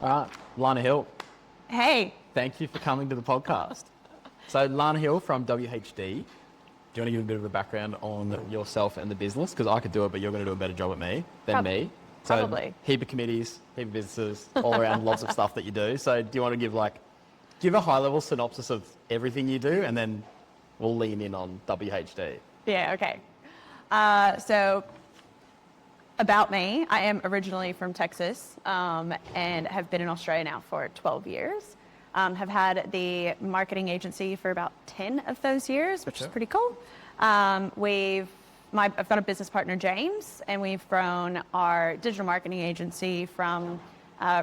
All right, Lana Hill, Hey, thank you for coming to the podcast. So, Lana Hill from WHD. Do you want to give a bit of a background on yourself and the business? Because I could do it, but you're going to do a better job at me than me. So, probably. heap of committees, heap of businesses, all around, lots of stuff that you do. So, do you want to give a high-level synopsis of everything you do, and then we'll lean in on WHD. Yeah, okay. So, about me, I am originally from Texas and have been in Australia now for 12 years. Have had the marketing agency for about 10 of those years, which is pretty cool. I've got a business partner, James, and we've grown our digital marketing agency from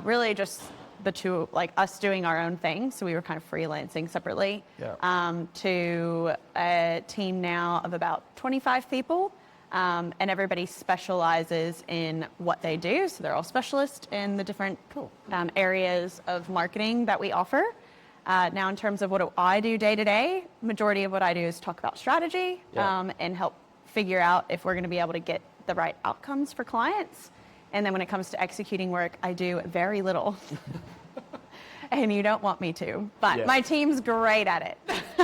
really just the two, like us doing our own thing. So we were kind of freelancing separately to a team now of about 25 people. And everybody specializes in what they do. So they're all specialists in the different areas of marketing that we offer. Now, in terms of what do I do day to day, majority of what I do is talk about strategy and help figure out if we're going to be able to get the right outcomes for clients. And then when it comes to executing work, I do very little. And you don't want me to, but my team's great at it.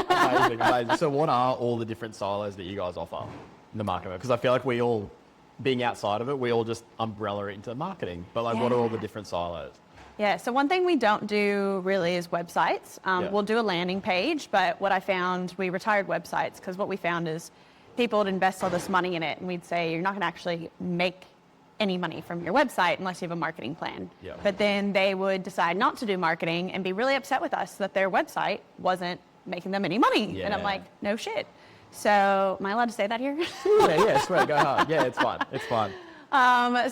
Amazing. So what are all the different silos that you guys offer in the market? Because I feel like we all, being outside of it, we all just umbrella it into marketing. But what are all the different silos? Yeah, so one thing we don't do really is websites. We'll do a landing page, but what I found, we retired websites because what we found is people would invest all this money in it and we'd say, you're not going to actually make any money from your website unless you have a marketing plan. But then they would decide not to do marketing and be really upset with us that their website wasn't making them any money. And I'm like, no shit. So am I allowed to say that here? Swear, go hard. Yeah, it's fine. It's fine.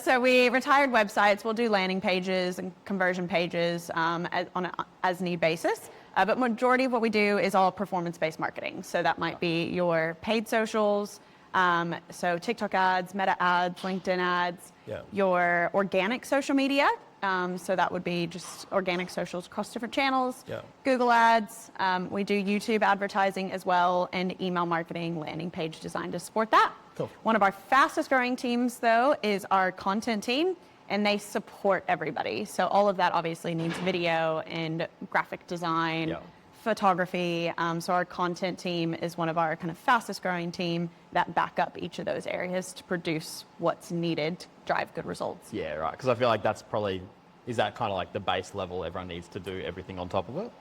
So we retired websites. We'll do landing pages and conversion pages on an as-need basis. But majority of what we do is all performance-based marketing. So that might be your paid socials, so TikTok ads, Meta ads, LinkedIn ads, your organic social media. So that would be just organic socials across different channels, Google ads. We do YouTube advertising as well, and email marketing, landing page design to support that. Cool. One of our fastest growing teams, though, is our content team, and they support everybody. So all of that obviously needs video and graphic design, photography. So our content team is one of our kind of fastest growing team that back up each of those areas to produce what's needed to drive good results. Yeah, right. Because I feel like is that kind of like the base level everyone needs to do everything on top of it?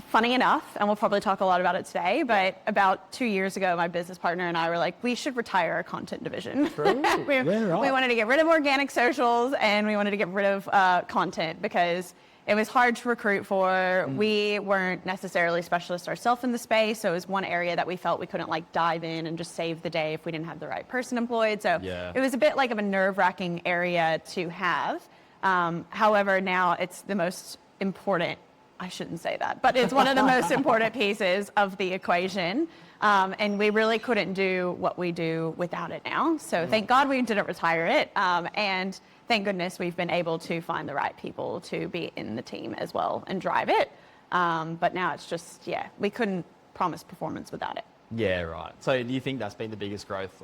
Funny enough, and we'll probably talk a lot about it today, but about 2 years ago, my business partner and I were like, we should retire our content division. True. we wanted to get rid of organic socials and we wanted to get rid of content because it was hard to recruit for. We weren't necessarily specialists ourselves in the space, so it was one area that we felt we couldn't like dive in and just save the day if we didn't have the right person employed. So it was a bit like of a nerve-wracking area to have. However, now it's the most important, I shouldn't say that, but it's one of the most important pieces of the equation. And we really couldn't do what we do without it now. So thank God we didn't retire it. And thank goodness we've been able to find the right people to be in the team as well and drive it. But now it's just, we couldn't promise performance without it. Yeah, right. So do you think that's been the biggest growth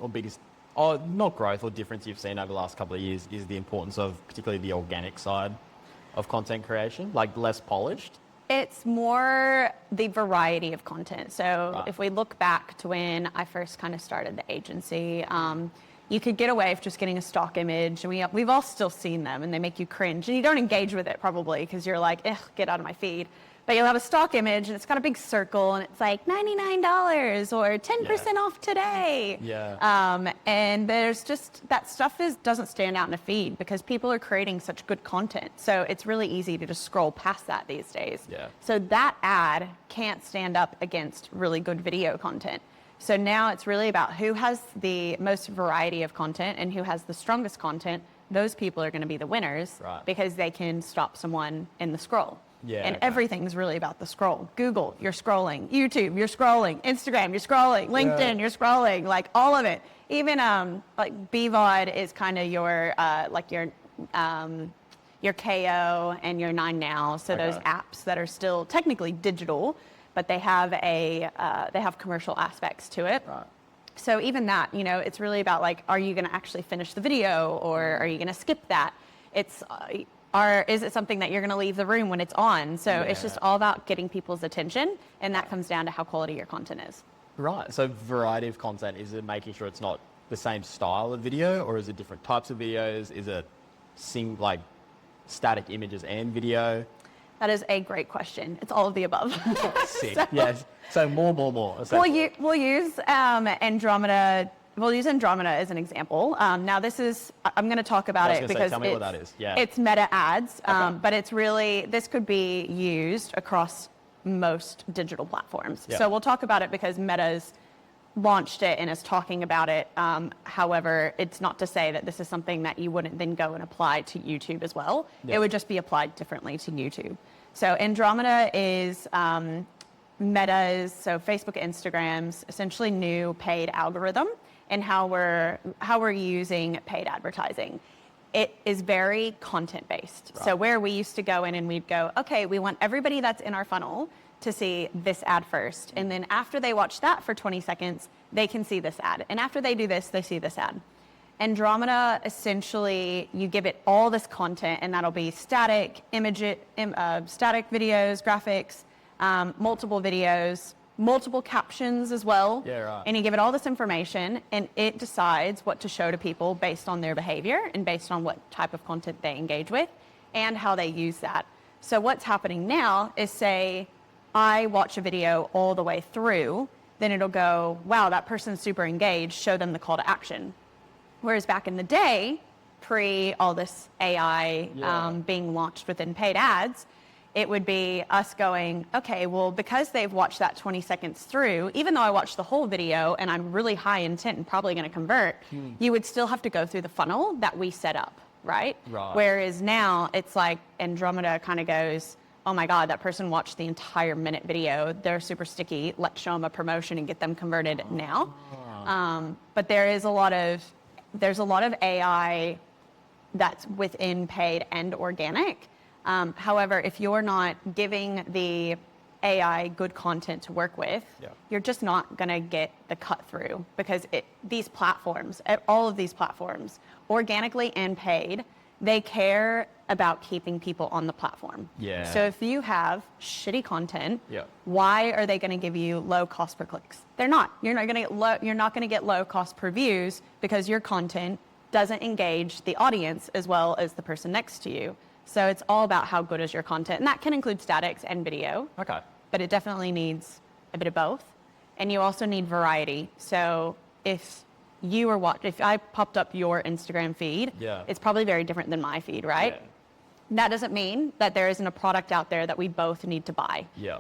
not growth or difference you've seen over the last couple of years is the importance of particularly the organic side of content creation, like less polished? It's more the variety of content. So if we look back to when I first kind of started the agency, you could get away with just getting a stock image. And we've all still seen them and they make you cringe. And you don't engage with it probably because you're like, get out of my feed. But you'll have a stock image and it's got a big circle and it's like $99 or 10% off today. And there's just, that stuff doesn't stand out in a feed because people are creating such good content. So it's really easy to just scroll past that these days. So that ad can't stand up against really good video content. So now it's really about who has the most variety of content and who has the strongest content. Those people are going to be the winners because they can stop someone in the scroll. Everything's really about the scroll. Google, you're scrolling. YouTube, you're scrolling. Instagram, you're scrolling. LinkedIn, you're scrolling. Like all of it. Even like BVOD is kind of your KO and your 9Now. So those apps that are still technically digital, but they have commercial aspects to it. So even that, it's really about like, are you going to actually finish the video or are you going to skip that? It's is it something that you're going to leave the room when it's on? So it's just all about getting people's attention, and that comes down to how quality your content is. Right. So variety of content, is it making sure it's not the same style of video, or is it different types of videos? Is it like static images and video? That is a great question. It's all of the above. Sick. So, yes. So more. We'll use Andromeda. We'll use Andromeda as an example. Now I'm going to talk about it because tell me what that is. Yeah. It's meta ads, Okay. but it's really, this could be used across most digital platforms. Yeah. So we'll talk about it because Meta's launched it and is talking about it. However, it's not to say that this is something that you wouldn't then go and apply to YouTube as well. Yeah. It would just be applied differently to YouTube. So Andromeda is Meta's, so Facebook, Instagram's essentially new paid algorithm, and how we're using paid advertising. It is very content based. Right. So where we used to go in and we'd go, okay, we want everybody that's in our funnel to see this ad first. And then after they watch that for 20 seconds, they can see this ad. And after they do this, they see this ad. Andromeda, essentially, you give it all this content, and that'll be static static videos, graphics, multiple videos, multiple captions as well. Yeah, right. And you give it all this information, and it decides what to show to people based on their behavior and based on what type of content they engage with and how they use that. So what's happening now is, say I watch a video all the way through, then it'll go, wow, that person's super engaged, show them the call to action. Whereas back in the day, pre all this AI being launched within paid ads, it would be us going, okay, well, because they've watched that 20 seconds through, even though I watched the whole video and I'm really high intent and probably going to convert, you would still have to go through the funnel that we set up, right? Whereas now it's like Andromeda kind of goes, oh my God, that person watched the entire minute video. They're super sticky. Let's show them a promotion and get them converted now. But there's a lot of AI that's within paid and organic. However, if you're not giving the AI good content to work with, you're just not going to get the cut through, because these platforms, all of these platforms, organically and paid, they care about keeping people on the platform. Yeah. So if you have shitty content, why are they going to give you low cost per clicks? They're not. You're not going to get low cost per views because your content doesn't engage the audience as well as the person next to you. So it's all about how good is your content. And that can include statics and video. Okay. But it definitely needs a bit of both. And you also need variety. So if I popped up your Instagram feed, it's probably very different than my feed, right? Yeah. That doesn't mean that there isn't a product out there that we both need to buy. Yeah.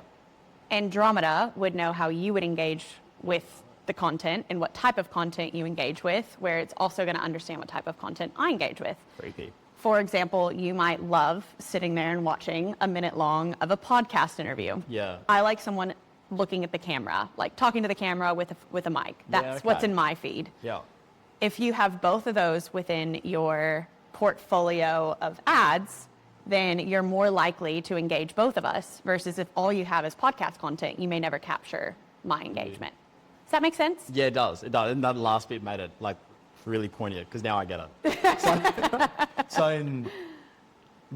Andromeda would know how you would engage with the content and what type of content you engage with, where it's also going to understand what type of content I engage with. Creepy. For example, you might love sitting there and watching a minute long of a podcast interview. Yeah. I like someone looking at the camera, like talking to the camera with a mic. That's what's in my feed. Yeah. If you have both of those within your portfolio of ads, then you're more likely to engage both of us, versus if all you have is podcast content, you may never capture my engagement. Does that make sense? Yeah, it does. It does. And that last bit made it like really poignant, because now I get it. So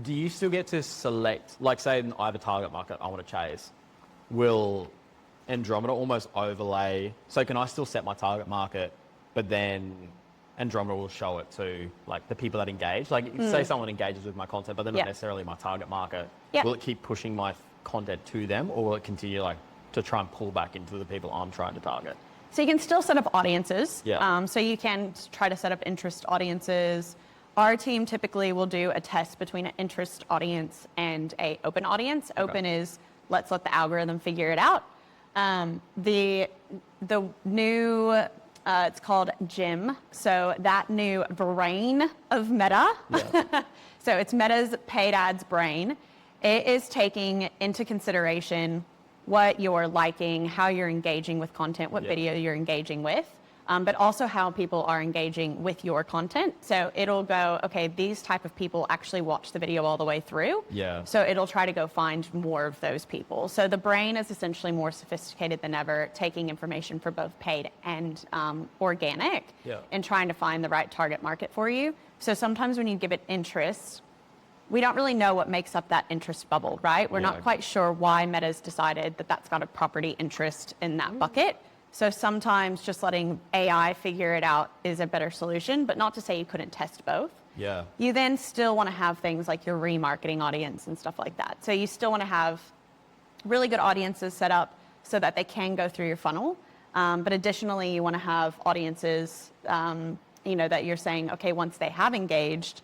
do you still get to select, like say I have a target market I want to chase, will Andromeda almost overlay, so can I still set my target market, but then Andromeda will show it to like the people that engage? Like say someone engages with my content, but they're not necessarily my target market. Will it keep pushing my content to them, or will it continue like to try and pull back into the people I'm trying to target? So you can still set up audiences. Yeah. So you can try to set up interest audiences. Our team typically will do a test between an interest audience and an open audience. Okay. Open is, let's let the algorithm figure it out. The new, it's called Gym. So that new brain of Meta. Yeah. So it's Meta's paid ads brain. It is taking into consideration what you're liking, how you're engaging with content, what video you're engaging with, but also how people are engaging with your content. So it'll go, okay, these type of people actually watch the video all the way through. Yeah. So it'll try to go find more of those people. So the brain is essentially more sophisticated than ever, taking information for both paid and organic, and trying to find the right target market for you. So sometimes when you give it interest, we don't really know what makes up that interest bubble, right? We're not quite sure why Meta's decided that that's got a property interest in that bucket. So sometimes just letting AI figure it out is a better solution, but not to say you couldn't test both. Yeah. You then still want to have things like your remarketing audience and stuff like that. So you still want to have really good audiences set up so that they can go through your funnel. But additionally, you want to have audiences, that you're saying, okay, once they have engaged,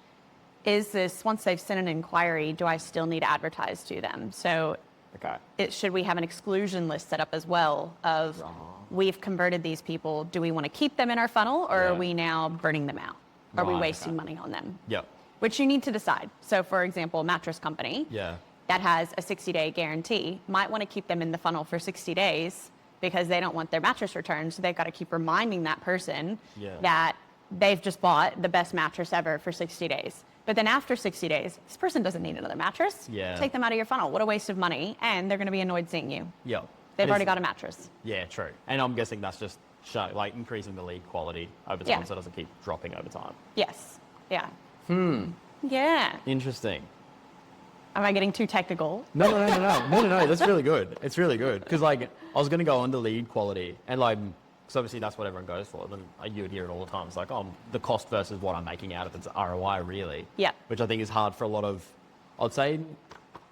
once they've sent an inquiry, do I still need to advertise to them? So should we have an exclusion list set up as well of we've converted these people, do we want to keep them in our funnel or are we now burning them out? Are we wasting money on them? Yep. Which you need to decide. So for example, a mattress company that has a 60-day guarantee might want to keep them in the funnel for 60 days because they don't want their mattress returned. So they've got to keep reminding that person that they've just bought the best mattress ever for 60 days. But then after 60 days, this person doesn't need another mattress. Take them out of your funnel. What a waste of money. And they're going to be annoyed seeing you. They've already got a mattress. Yeah, true. And I'm guessing that's just increasing the lead quality over time so it doesn't keep dropping over time. Yes. Yeah. Yeah. Interesting. Am I getting too technical? No. That's really good. It's really good. Because, I was going to go on to lead quality. And, because obviously that's what everyone goes for. Then you would hear it all the time. It's like, the cost versus what I'm making out of it's ROI, really. Yeah. Which I think is hard for a lot of, I'd say,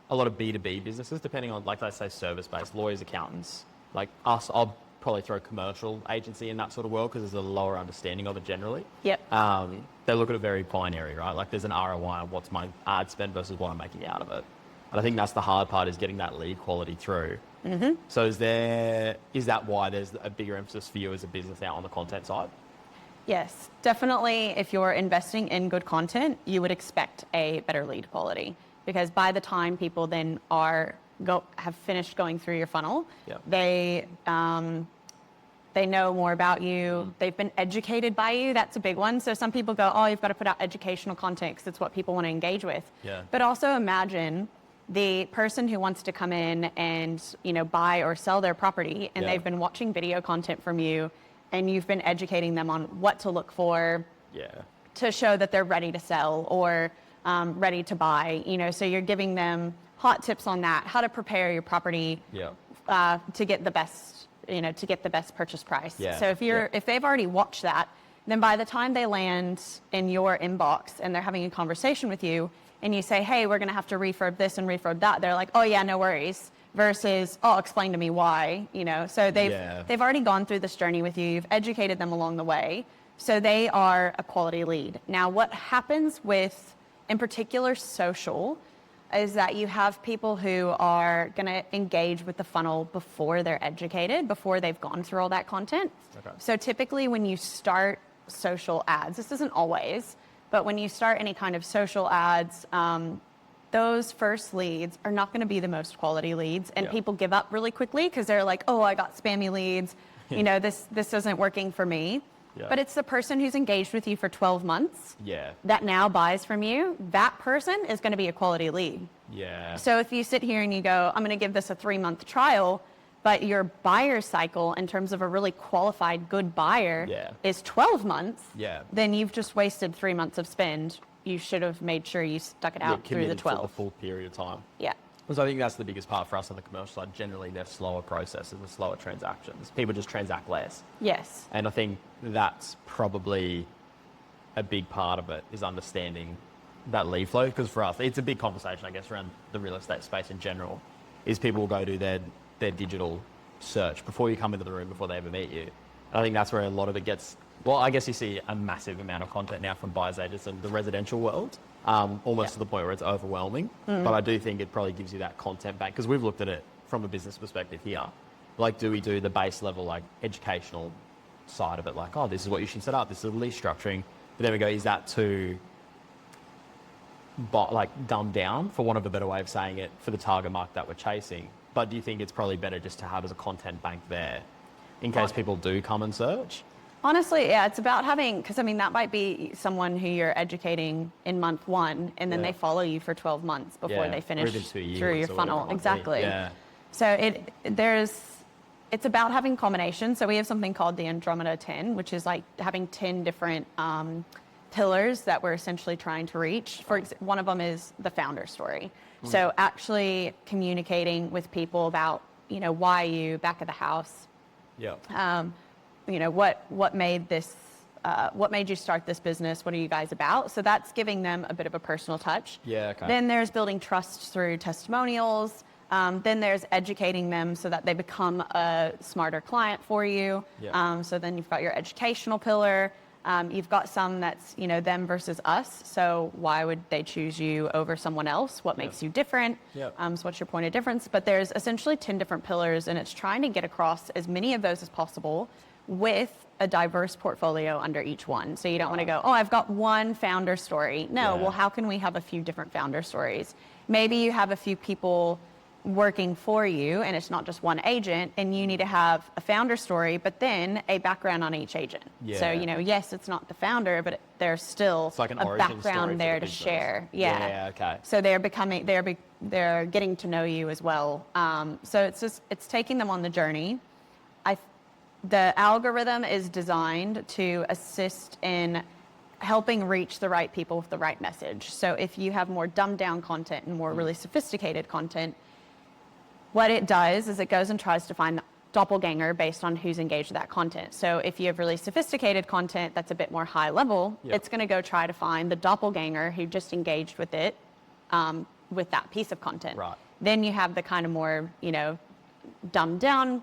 a lot of B2B businesses, depending on, let's say, service-based, lawyers, accountants. Like us, I'll probably throw commercial agency in that sort of world because there's a lower understanding of it generally. Yep. They look at it very binary, right? Like there's an ROI on what's my ad spend versus what I'm making out of it. And I think that's the hard part is getting that lead quality through. So is that why there's a bigger emphasis for you as a business now on the content side? Yes, definitely. If you're investing in good content, you would expect a better lead quality because by the time people then have finished going through your funnel, they know more about you. They've been educated by you. That's a big one. So some people go, you've got to put out educational content because it's what people want to engage with. But also imagine the person who wants to come in and buy or sell their property and they've been watching video content from you and you've been educating them on what to look for to show that they're ready to sell or ready to buy. So you're giving them hot tips on that, how to prepare your property to get the best purchase price. So if they've already watched that, then by the time they land in your inbox and they're having a conversation with you and you say, hey, we're going to have to refurb this and refurb that, they're like, oh yeah, no worries, versus, explain to me why, So they've already gone through this journey with you. You've educated them along the way. So they are a quality lead. Now, what happens with, in particular, social, is that you have people who are going to engage with the funnel before they're educated, before they've gone through all that content. So typically when you start social ads, this isn't always, but when you start any kind of social ads, those first leads are not going to be the most quality leads. And people give up really quickly because they're like, I got spammy leads. This isn't working for me. But it's the person who's engaged with you for 12 months that now buys from you. That person is going to be a quality lead. So if you sit here and you go, I'm going to give this a 3-month trial, but your buyer cycle in terms of a really qualified good buyer is 12 months, then you've just wasted 3 months of spend. You should have made sure you stuck it out through the 12. For the full period of time. Because I think that's the biggest part for us on the commercial side. Generally, they're slower processes and slower transactions. People just transact less. Yes. And I think that's probably a big part of it is understanding that lead flow. Because for us, it's a big conversation, I guess, around the real estate space in general, is people will go do their digital search before you come into the room, before they ever meet you. And I think that's where a lot of it gets, I guess you see a massive amount of content now from buyers agents in the residential world. Almost to the point where it's overwhelming. But I do think it probably gives you that content back because we've looked at it from a business perspective here. Do we do the base level, educational side of it? This is what you should set up. This is lease structuring. But then we go, is that too, dumbed down, for want of a better way of saying it, for the target market that we're chasing? But do you think it's probably better just to have as a content bank there in case people do come and search? Honestly, it's about having, because that might be someone who you're educating in month 1 and then they follow you for 12 months before they finish through your funnel. Exactly. So it's about having combinations. So we have something called the Andromeda 10, which is having 10 different pillars that we're essentially trying to reach. One of them is the founder story. So actually communicating with people about, why you, back of the house, what made this, what made you start this business? What are you guys about? So that's giving them a bit of a personal touch. Yeah, okay. Then there's building trust through testimonials. Then there's educating them so that they become a smarter client for you. Yeah. So then you've got your educational pillar. You've got some that's, them versus us. So why would they choose you over someone else? What makes you different? Yeah. So what's your point of difference? But there's essentially 10 different pillars, and it's trying to get across as many of those as possible with a diverse portfolio under each one. So you don't want to go, oh, I've got one founder story. No, well, how can we have a few different founder stories? Maybe you have a few people working for you and it's not just one agent, and you need to have a founder story, but then a background on each agent. Yeah. So, yes, it's not the founder, but there's still It's like an a origin story background for there the to business. share. Yeah, okay. So they're getting to know you as well. So it's taking them on the journey. The algorithm is designed to assist in helping reach the right people with the right message. So if you have more dumbed down content and more really sophisticated content, what it does is it goes and tries to find the doppelganger based on who's engaged with that content. So if you have really sophisticated content that's a bit more high level, it's going to go try to find the doppelganger who just engaged with it, with that piece of content. Right. Then you have the kind of more, dumbed down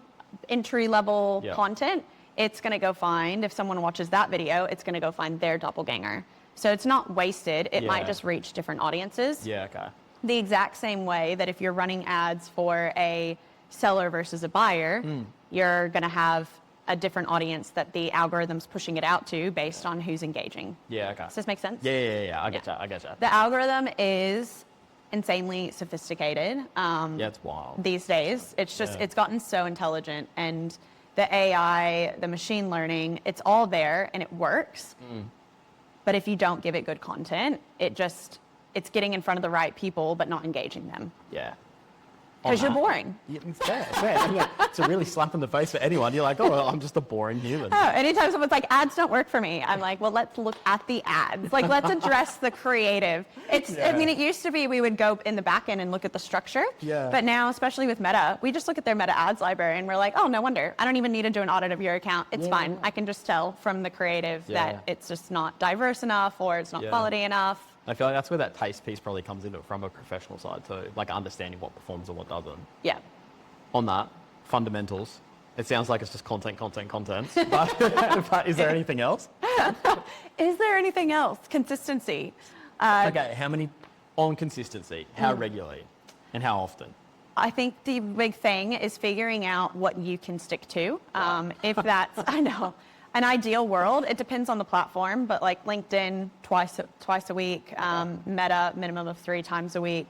entry level content. It's going to go find, if someone watches that video, it's going to go find their doppelganger. So it's not wasted. It might just reach different audiences. Yeah, okay. The exact same way that if you're running ads for a seller versus a buyer, you're going to have a different audience that the algorithm's pushing it out to based on who's engaging. Yeah, okay. Does this make sense? Yeah. I get you. The algorithm is insanely sophisticated. It's wild. These days. It's just, it's gotten so intelligent, and the AI, the machine learning, it's all there and it works. But if you don't give it good content, it's getting in front of the right people, but not engaging them. Yeah. Because you're boring. Yeah, it's fair. It's a really slap in the face for anyone. You're like, oh, well, I'm just a boring human. Oh, anytime someone's like, ads don't work for me, I'm like, well, let's look at the ads. Like, let's address the creative. I mean, it used to be we would go in the back end and look at the structure. Yeah. But now, especially with Meta, we just look at their Meta ads library and we're like, oh, no wonder. I don't even need to do an audit of your account. It's fine. I can just tell from the creative that it's just not diverse enough or it's not quality enough. I feel like that's where that taste piece probably comes into it from a professional side too, like understanding what performs and what doesn't. Yeah. On that, fundamentals. It sounds like it's just content. But is there anything else? Is there anything else? Consistency. Okay, on consistency, how regularly and how often? I think the big thing is figuring out what you can stick to. If that's, I know, an ideal world, it depends on the platform, but like LinkedIn twice a week, Meta minimum of 3 times a week,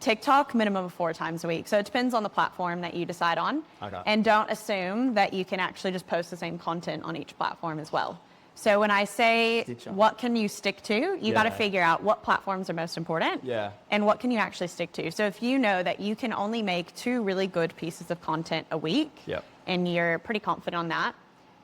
TikTok minimum of 4 times a week. So it depends on the platform that you decide on. Okay. And don't assume that you can actually just post the same content on each platform as well. So when I say what can you stick to, you got to figure out what platforms are most important and what can you actually stick to. So if you know that you can only make 2 really good pieces of content a week and you're pretty confident on that,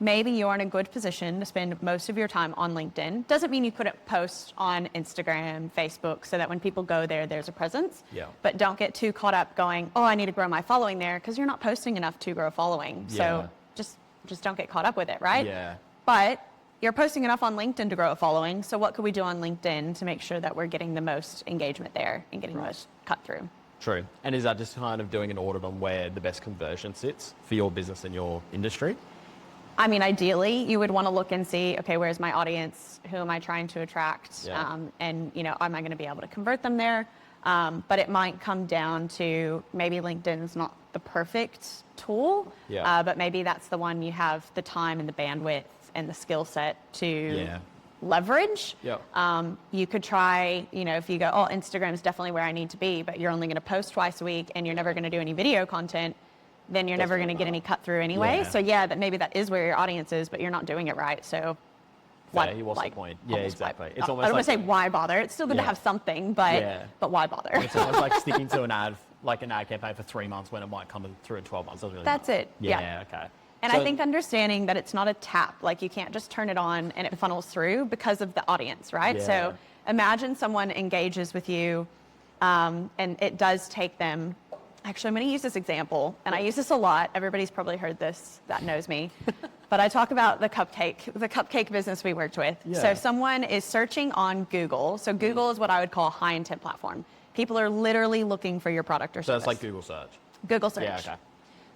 maybe you're in a good position to spend most of your time on LinkedIn. Doesn't mean you couldn't post on Instagram, Facebook, so that when people go there, there's a presence. But don't get too caught up going, oh, I need to grow my following there, because you're not posting enough to grow a following. So just don't get caught up with it, right? But you're posting enough on LinkedIn to grow a following. So what could we do on LinkedIn to make sure that we're getting the most engagement there and getting the most cut through? True. And is that just kind of doing an audit on where the best conversion sits for your business and your industry? I mean, ideally, you would want to look and see, okay, where's my audience? Who am I trying to attract? And, am I going to be able to convert them there? But it might come down to maybe LinkedIn is not the perfect tool, but maybe that's the one you have the time and the bandwidth and the skill set to leverage. You could try, if you go, oh, Instagram is definitely where I need to be, but you're only going to post twice a week and you're never going to do any video content, then you're never going to get any cut through anyway. So maybe that is where your audience is, but you're not doing it right. So what's the point? Yeah, exactly. It's almost I don't want to say why bother. It's still good to have something, but why bother? It's almost like sticking to an ad campaign for 3 months when it might come through in 12 months. That's it. Yeah. Okay. And I think understanding that it's not a tap, like you can't just turn it on and it funnels through because of the audience, right? Yeah. So imagine someone engages with you and it does take them, actually I'm going to use this example, and I use this a lot. Everybody's probably heard this that knows me. But I talk about the cupcake business we worked with. Yeah. So someone is searching on Google. So Google is what I would call a high intent platform. People are literally looking for your product or So service. it's like Google search. Google search. Yeah, okay.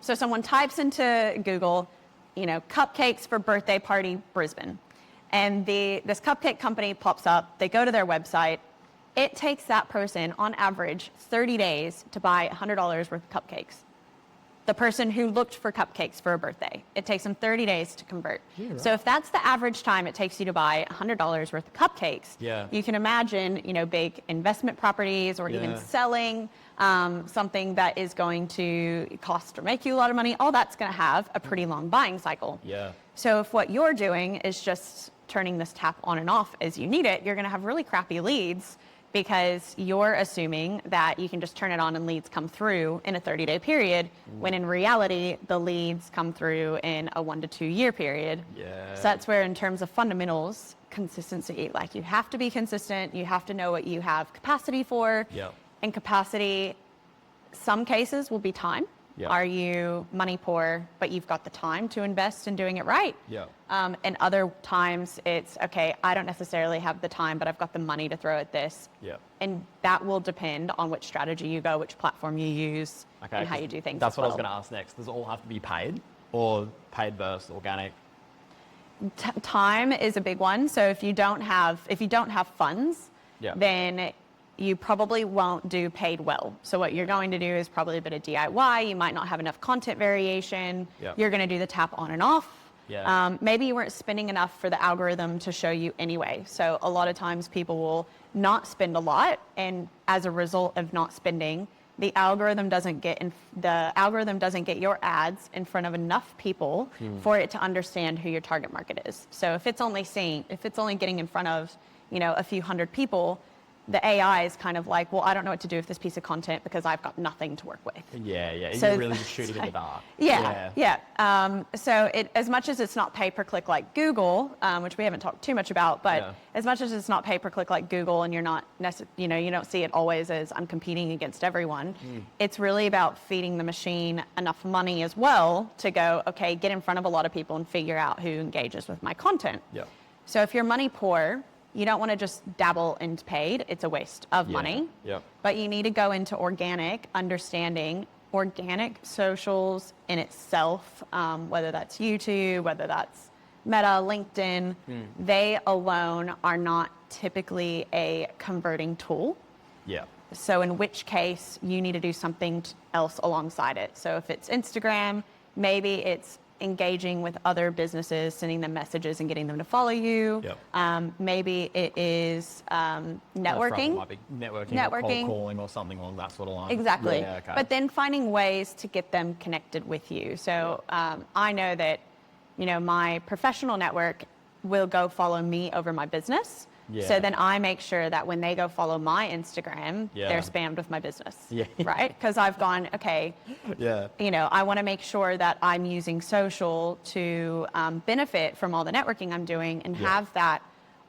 So someone types into Google, cupcakes for birthday party Brisbane. And this cupcake company pops up. They go to their website. It takes that person, on average, 30 days to buy $100 worth of cupcakes. The person who looked for cupcakes for a birthday, it takes them 30 days to convert. Yeah, right. So if that's the average time it takes you to buy $100 worth of cupcakes, Yeah. you can imagine, big investment properties or even Yeah. selling something that is going to cost or make you a lot of money. All that's going to have a pretty long buying cycle. Yeah. So if what you're doing is just turning this tap on and off as you need it, you're going to have really crappy leads because you're assuming that you can just turn it on and leads come through in a 30-day period, when in reality, the leads come through in a 1 to 2 year period. Yeah. So that's where, in terms of fundamentals, consistency, like you have to be consistent, you have to know what you have capacity for. Yep. And capacity, some cases will be time. Yep. Are you money poor, but you've got the time to invest in doing it right? Yeah. And other times it's, okay, I don't necessarily have the time, but I've got the money to throw at this. Yeah. And that will depend on which strategy you go, which platform you use, Okay. and how you do things. That's as what I was well. going to ask next. Does it all have to be paid, or paid versus organic? Time is a big one. So if you don't have funds, Yeah. then you probably won't do paid well. So what you're going to do is probably a bit of DIY. You might not have enough content variation. Yeah. You're going to do the tap on and off. Yeah. Maybe you weren't spending enough for the algorithm to show you anyway. So a lot of times people will not spend a lot, and as a result of not spending, the algorithm doesn't get your ads in front of enough people for it to understand who your target market is. So if it's only getting in front of, a few hundred people, the AI is kind of like, well, I don't know what to do with this piece of content because I've got nothing to work with. Yeah. So- You're really just shooting in the dark. Yeah. So as much as it's not pay-per-click like Google, which we haven't talked too much about, but Yeah. as much as it's not pay-per-click like Google, and you're not, you don't see it always as I'm competing against everyone. It's really about feeding the machine enough money as well to go, okay, get in front of a lot of people and figure out who engages with my content. Yeah. So if you're money poor, you don't want to just dabble into paid. It's a waste of money. Yeah. But you need to go into organic, understanding organic socials in itself, whether that's YouTube, whether that's Meta, LinkedIn. They alone are not typically a converting tool. Yeah. So in which case you need to do something else alongside it. So if it's Instagram, maybe it's engaging with other businesses, sending them messages and getting them to follow you. Yep. Maybe it is networking. Might be networking, or cold calling, or something along that sort of line. Exactly. Yeah, okay. But then finding ways to get them connected with you. So I know that, my professional network will go follow me over my business. Yeah. So then I make sure that when they go follow my Instagram, Yeah. they're spammed with my business. Yeah. Right? Because I've gone, okay, Yeah. I want to make sure that I'm using social to benefit from all the networking I'm doing and Yeah. have that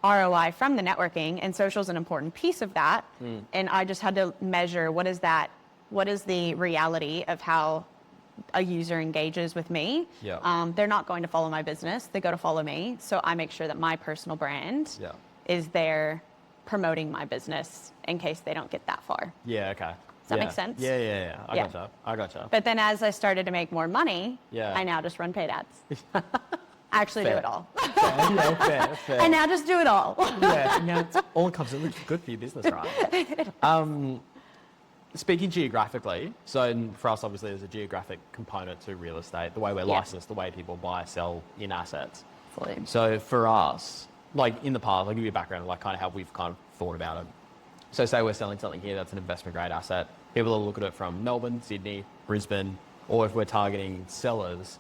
ROI from the networking. And social is an important piece of that. And I just had to measure what is the reality of how a user engages with me. Yeah. They're not going to follow my business. They go to follow me. So I make sure that my personal brand Yeah. is there promoting my business in case they don't get that far. Yeah. Okay. Does that make sense? Yeah. Yeah. I gotcha. But then as I started to make more money, Yeah. I now just run paid ads. I actually do Fair. it all. Fair. I now just do it all. Yeah, it's all comes. It looks good for your business, right? Speaking geographically, so for us, obviously, there's a geographic component to real estate, the way we're Yeah. licensed, the way people buy, sell in assets. Absolutely. So for us, like in the past, I'll give you a background of like kind of how we've kind of thought about it. So say we're selling something here that's an investment grade asset. People will look at it from Melbourne, Sydney, Brisbane, or if we're targeting sellers,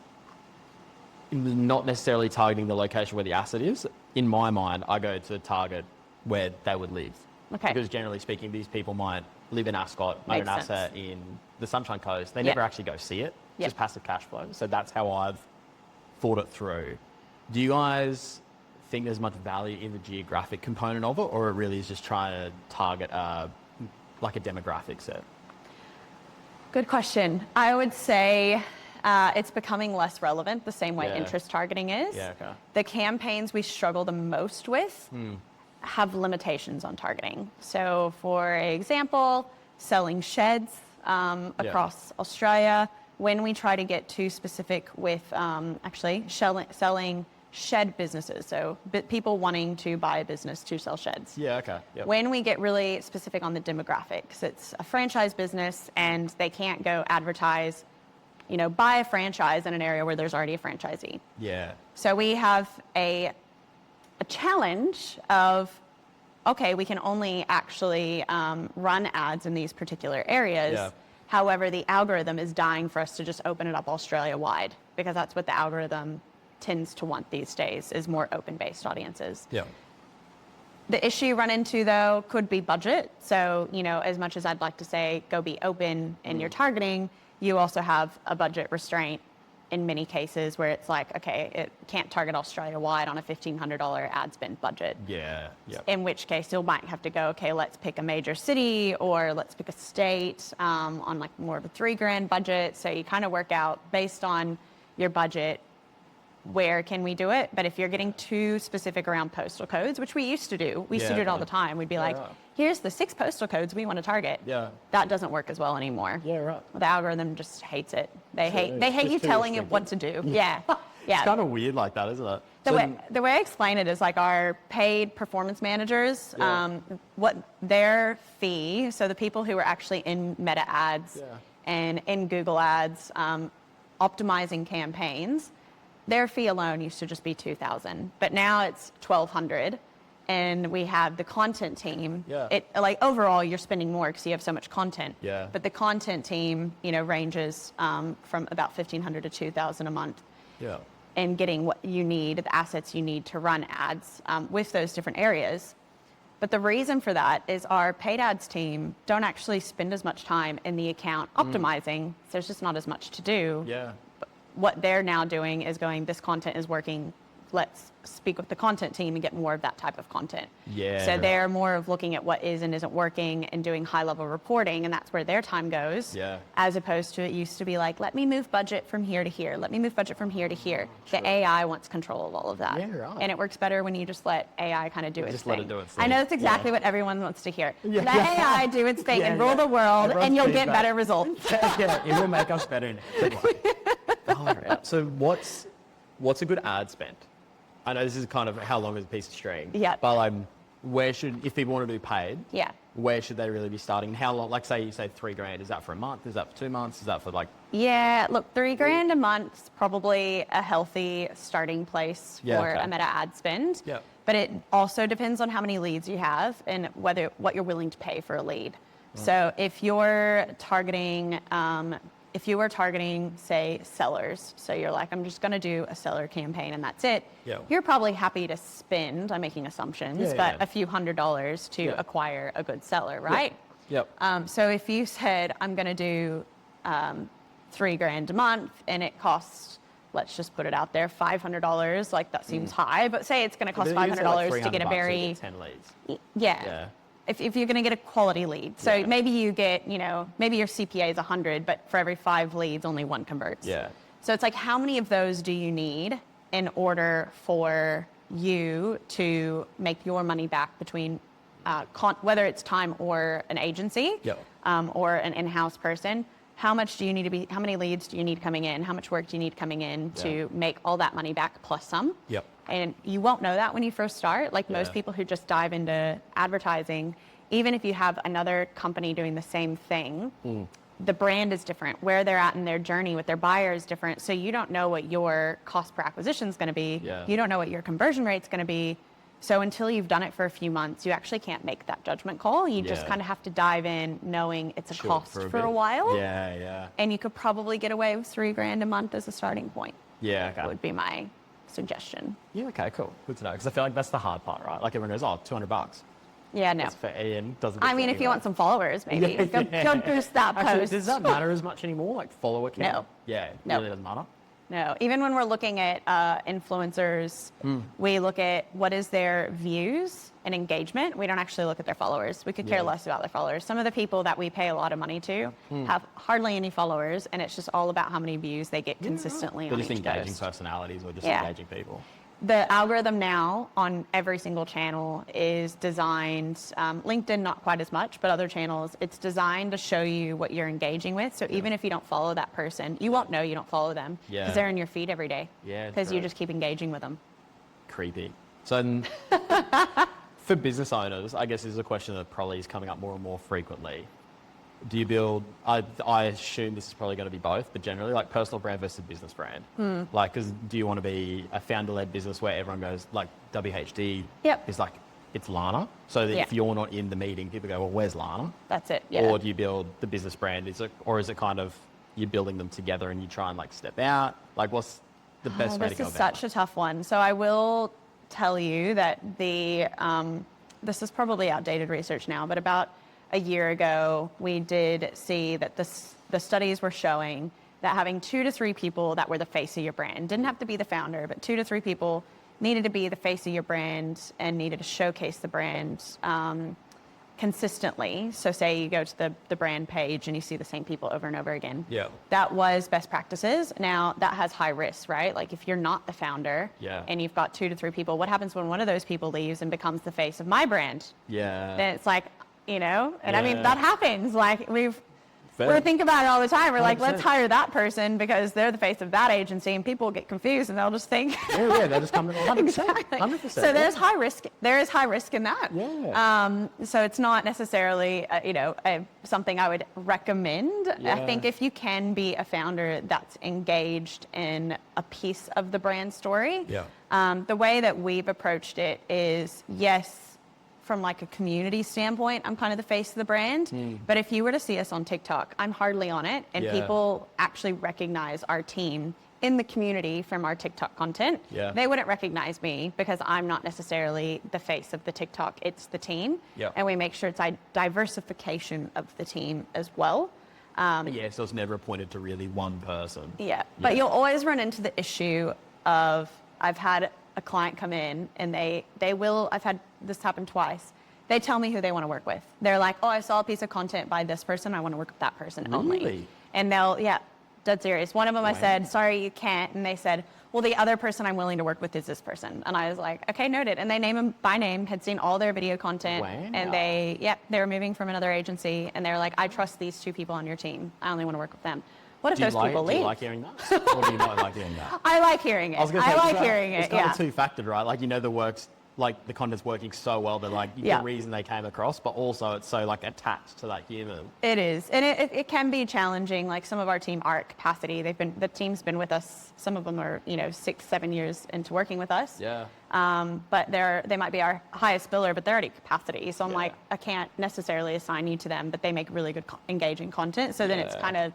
not necessarily targeting the location where the asset is. In my mind, I go to target where they would live. Okay. Because generally speaking, these people might live in Ascot, own an Makes sense. asset in the Sunshine Coast. They Yeah. never actually go see it, Yeah. just passive cash flow. So that's how I've thought it through, do you guys think there's much value in the geographic component of it, or it really is just trying to target like a demographic set? Good question. I would say it's becoming less relevant the same way Yeah. interest targeting is. Yeah, okay. The campaigns we struggle the most with have limitations on targeting. So for example, selling sheds across Australia, when we try to get too specific with actually selling shed businesses, so people wanting to buy a business to sell sheds. Yeah, okay. Yep. When we get really specific on the demographics, it's a franchise business and they can't go advertise, buy a franchise in an area where there's already a franchisee. Yeah. So we have a challenge of, okay, we can only actually run ads in these particular areas. Yeah. However, the algorithm is dying for us to just open it up Australia-wide, because that's what the algorithm tends to want these days, is more open-based audiences. Yeah. The issue you run into, though, could be budget. So, as much as I'd like to say, go be open in your targeting, you also have a budget restraint in many cases where it's like, okay, it can't target Australia-wide on a $1,500 ad spend budget. Yeah. Yeah. In which case, you might have to go, okay, let's pick a major city or let's pick a state on like more of a $3,000 budget. So you kind of work out based on your budget, where can we do it? But if you're getting too specific around postal codes, which we used to do, we used to do it all the time. We'd be like, here's the 6 postal codes we want to target. Yeah. That doesn't work as well anymore. Yeah, right. The algorithm just hates it. They hate you telling it what to do. Yeah. Yeah. It's kind of weird like that, isn't it? The way I explain it is like our paid performance managers, what their fee, so the people who are actually in Meta ads and in Google ads, optimizing campaigns, their fee alone used to just be $2,000, but now it's $1,200, and we have the content team. Yeah. It like overall you're spending more because you have so much content. Yeah. But the content team, ranges from about $1,500 to $2,000 a month. Yeah. And getting what you need, the assets you need to run ads with those different areas. But the reason for that is our paid ads team don't actually spend as much time in the account optimizing. So there's just not as much to do. Yeah. What they're now doing is going, this content is working, let's speak with the content team and get more of that type of content. Yeah. So they're more of looking at what is and isn't working and doing high level reporting, and that's where their time goes. Yeah. As opposed to it used to be like, let me move budget from here to here. Let me move budget from here to here. Sure. The AI wants control of all of that. Yeah, right. And it works better when you just let AI kind of do its Just thing. let it do its I thing. know that's exactly what everyone wants to hear. Yeah. Let AI do its thing and rule the world, Everyone's and you'll get feedback. better results. Yeah, it will make us better in every way. So what's a good ad spend? I know this is kind of how long is a piece of string. Yeah. But where should, if people want to do paid, Yeah. where should they really be starting? How long? Like say you say $3,000. Is that for a month? Is that for 2 months? Is that for like? Yeah, look, $3,000 a month's probably a healthy starting place for a Meta ad spend. Yeah. But it also depends on how many leads you have and what you're willing to pay for a lead. So if you're targeting, say, sellers, so you're like, I'm just going to do a seller campaign and that's it. Yeah. You're probably happy to spend, I'm making assumptions, but a few $100s to acquire a good seller, right? Yep. So if you said, I'm going to do $3,000 a month and it costs, let's just put it out there, $500, like that seems high, but say it's going to cost $500 to get a very, 10 leads. yeah. If you're going to get a quality lead. So maybe you get, maybe your CPA is 100, but for every 5 leads, only 1 converts. Yeah. So it's like, how many of those do you need in order for you to make your money back between, whether it's time or an agency or an in-house person? How much do you need to be, how many leads do you need coming in? How much work do you need coming in to make all that money back plus some? Yep. And you won't know that when you first start. Like most people who just dive into advertising, even if you have another company doing the same thing, the brand is different. Where they're at in their journey with their buyer is different. So you don't know what your cost per acquisition is going to be. Yeah. You don't know what your conversion rate is going to be. So until you've done it for a few months, you actually can't make that judgment call. You just kind of have to dive in knowing it's a cost for a while. Yeah, yeah. And you could probably get away with $3,000 a month as a starting point. Yeah, okay. Would be my suggestion. Yeah, okay, cool. Good to know. Because I feel like that's the hard part, right? Like everyone goes, oh, $200. Yeah, no. That's for Ian. Doesn't. I mean, if you want some followers, maybe go boost that Actually, post. does that matter as much anymore? Like follower count? No. Yeah, it No. really doesn't matter. No. Even when we're looking at influencers, we look at what is their views and engagement. We don't actually look at their followers. We could care less about their followers. Some of the people that we pay a lot of money to have hardly any followers, and it's just all about how many views they get consistently They're on just each engaging post. personalities or just Yeah. engaging people. The algorithm now on every single channel is designed, LinkedIn not quite as much, but other channels, it's designed to show you what you're engaging with. So even if you don't follow that person, you won't know you don't follow them because they're in your feed every day. Yeah, Because you true. just keep engaging with them. Creepy. So for business owners, I guess this is a question that probably is coming up more and more frequently. Do you build, I assume this is probably going to be both, but generally like personal brand versus business brand. Like, because do you want to be a founder-led business where everyone goes, like WHD is like, it's Lana. So that if you're not in the meeting, people go, well, where's Lana? That's it. Yeah. Or do you build the business brand? Or is it kind of, you're building them together and you try and like step out? Like what's the best way to go This is about such a tough one. So I will tell you that this is probably outdated research now, but about a year ago, we did see that the studies were showing that having 2 to 3 people that were the face of your brand, didn't have to be the founder, but 2 to 3 people needed to be the face of your brand and needed to showcase the brand consistently. So say you go to the brand page and you see the same people over and over again. Yeah. That was best practices. Now that has high risks, right? Like if you're not the founder and you've got 2 to 3 people, what happens when one of those people leaves and becomes the face of my brand? Yeah. Then it's like, you know, and I mean, that happens. Like we Fair. think about it all the time. We're like, 100%. let's hire that person because they're the face of that agency, and people get confused and they'll just think. yeah, they just come in 100%. Exactly. 100%. So there's high risk. There is high risk in that. Yeah. So it's not necessarily, something I would recommend. Yeah. I think if you can be a founder that's engaged in a piece of the brand story, the way that we've approached it is, yes, from like a community standpoint, I'm kind of the face of the brand. But if you were to see us on TikTok, I'm hardly on it. And people actually recognize our team in the community from our TikTok content. They wouldn't recognize me because I'm not necessarily the face of the TikTok. It's the team. And we make sure it's a diversification of the team as well. So it's never appointed to really one person. But you'll always run into the issue of, I've had a client come in and they will, I've had this happen twice. They tell me who they want to work with. They're like, oh, I saw a piece of content by this person. I want to work with that person only. And they'll, dead serious. One of them I said, sorry, you can't. And they said, well, the other person I'm willing to work with is this person. And I was like, okay, noted. And they name them by name, had seen all their video content. And they were moving from another agency. And they're like, I trust these 2 people on your team. I only want to work with them. What if those people leave? Do you like hearing that? Or do you not like hearing that? I like hearing it. I like hearing it. It's kind of two-factored, right? Like, the works, like the content's working so well that like the reason they came across, but also it's so like attached to that human. It is, and it can be challenging. Like some of our team are at capacity. The team's been with us. Some of them are 6-7 years into working with us. But they might be our highest biller, but they're already at capacity. So I'm like, I can't necessarily assign you to them, but they make really good engaging content. So then it's kind of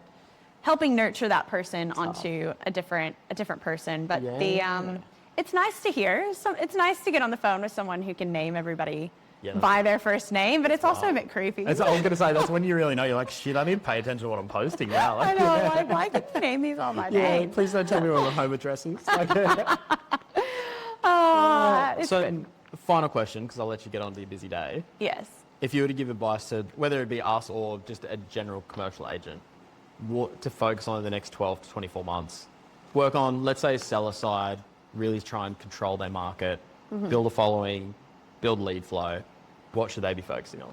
helping nurture that person onto a different person. But it's nice to hear. It's nice to get on the phone with someone who can name everybody by their first name, but it's also a bit creepy. I was going to say, that's when you really know. You're like, shit, I need to pay attention to what I'm posting now. I know, I'm like, why can't you name these all my name? Please don't tell me where my home address is. So, final question, because I'll let you get on to your busy day. Yes. If you were to give advice to, whether it be us or just a general commercial agent, what to focus on in the next 12 to 24 months, work on, let's say, seller side, really try and control their market, build a following, build lead flow, what should they be focusing on?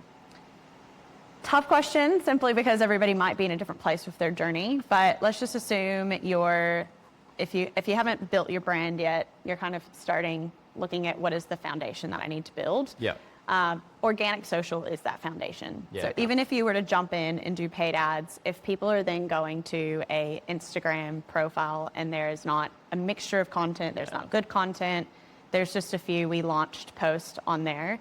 Tough question, simply because everybody might be in a different place with their journey. But let's just assume if you haven't built your brand yet, you're kind of starting looking at what is the foundation that I need to build. Organic social is that foundation. So even if you were to jump in and do paid ads, if people are then going to a Instagram profile and there is not a mixture of content, there's not good content, there's just a few we launched posts on there,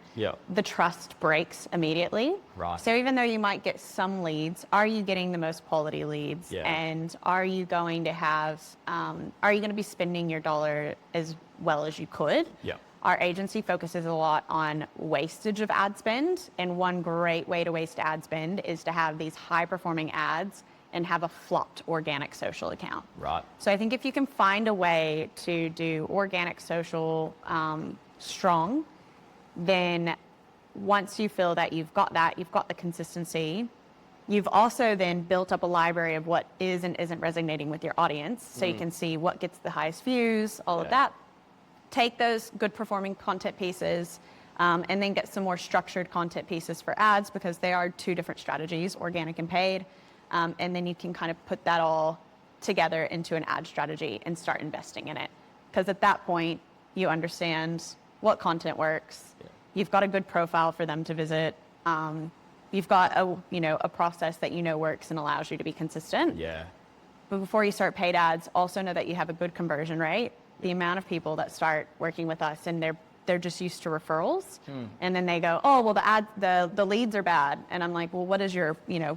the trust breaks immediately. So even though you might get some leads, are you getting the most quality leads? And are you going to be spending your dollar as well as you could? Our agency focuses a lot on wastage of ad spend, and one great way to waste ad spend is to have these high-performing ads and have a flopped organic social account. Right. So I think if you can find a way to do organic social strong, then once you feel that, you've got the consistency, you've also then built up a library of what is and isn't resonating with your audience. So you can see what gets the highest views, all of that. Take those good performing content pieces and then get some more structured content pieces for ads, because they are two different strategies, organic and paid. And then you can kind of put that all together into an ad strategy and start investing in it. Because at that point, you understand what content works. Yeah. You've got a good profile for them to visit. You've got a process that works and allows you to be consistent. Yeah. But before you start paid ads, also know that you have a good conversion rate. The amount of people that start working with us and they're just used to referrals, and then they go, oh, well, the leads are bad, and I'm like, well, what is your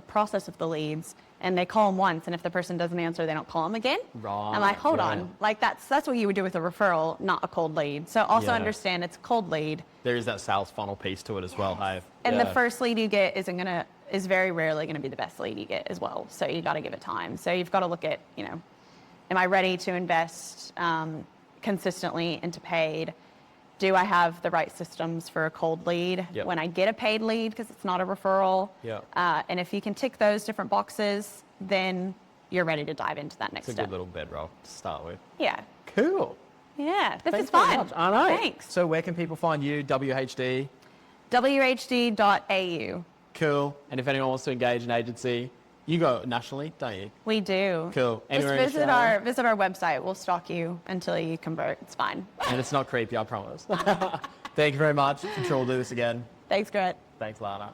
process of the leads? And they call them once, and if the person doesn't answer, they don't call them again. Right. I'm like, hold on, like that's what you would do with a referral, not a cold lead. So also understand it's a cold lead. There is that sales funnel piece to it as well. Hey. And the first lead you get is very rarely going to be the best lead you get as well. So you got to give it time. So you've got to look at, am I ready to invest consistently into paid? Do I have the right systems for a cold lead when I get a paid lead, because it's not a referral? Yeah. And if you can tick those different boxes, then you're ready to dive into that next it's a step. good little bedrock to start with. Yeah. Cool. Yeah, this Thanks is fun. very much. I know. Thanks. So where can people find you? WHD? WHD.au. Cool. And if anyone wants to engage an agency, you go nationally, don't you? We do. Cool. Anywhere Just in Australia? visit our website. We'll stalk you until you convert. It's fine. And it's not creepy, I promise. Thank you very much. I'm sure we'll do this again. Thanks, Grit. Thanks, Lana.